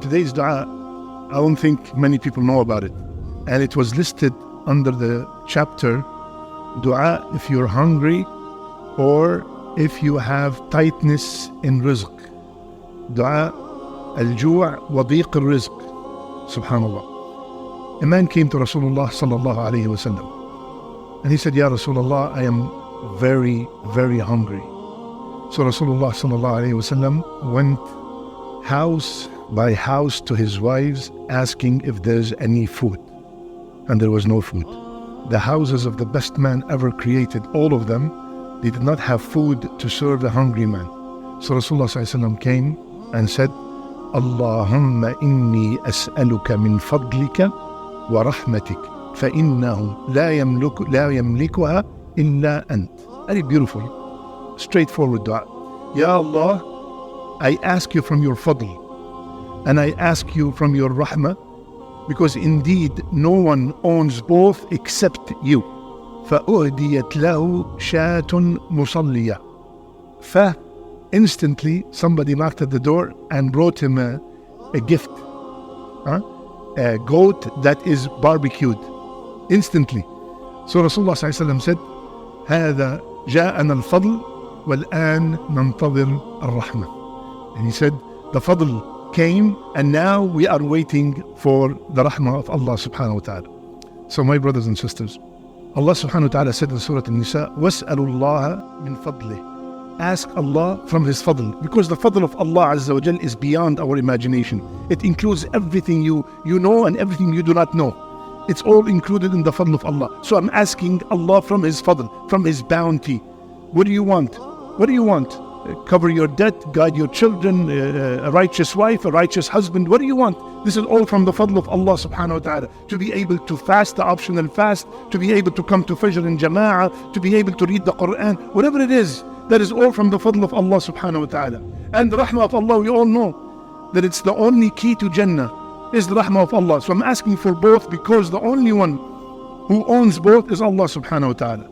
Today's dua, I don't think many people know about it. And it was listed under the chapter, dua if you're hungry or if you have tightness in rizq. Dua al-ju' wa dhiq al-rizq. Subhanallah. A man came to Rasulullah sallallahu alayhi wa sallam. And he said, Ya Rasulullah, I am very, very hungry. So Rasulullah sallallahu alayhi wa sallam went house by house to his wives asking if there's any food. And there was no food. The houses of the best man ever created, all of them, they did not have food to serve the hungry man. So Rasulullah sallallahu alayhi wa sallam came and said, Allahumma inni as'aluka min fadlika wa rahmatik فإنه لا يملكها إلا أنت. Very beautiful, straightforward dua. Ya Allah, I ask you from your fadl and I ask you from your rahmah, because indeed no one owns both except you. فأهديت له شاة مصلية. Instantly somebody knocked at the door and brought him a gift, a goat that is barbecued. Instantly. So Rasulullah ﷺ said, هذا جاءنا الفضل والآن ننتظر الرحمة. And he said, the fadl came and now we are waiting for the rahmah of Allah subhanahu wa ta'ala. So my brothers and sisters, Allah subhanahu wa ta'ala said in Surah An-Nisa, وَاسْأَلُوا اللَّهَ مِنْ فَضْلِهِ. Ask Allah from His fadl, because the fadl of Allah Azza wa Jal is beyond our imagination. It includes everything you know and everything you do not know. It's all included in the fadl of Allah. So I'm asking Allah from His fadl, from His bounty. What do you want? What do you want? Cover your debt, guide your children, a righteous wife, a righteous husband. What do you want? This is all from the fadl of Allah subhanahu wa ta'ala. To be able to fast the optional fast, to be able to come to Fajr in Jama'ah, to be able to read the Quran, whatever it is, that is all from the fadl of Allah subhanahu wa ta'ala. And the rahmah of Allah, we all know that it's the only key to Jannah, is the rahmah of Allah. So I'm asking for both, because the only one who owns both is Allah subhanahu wa ta'ala.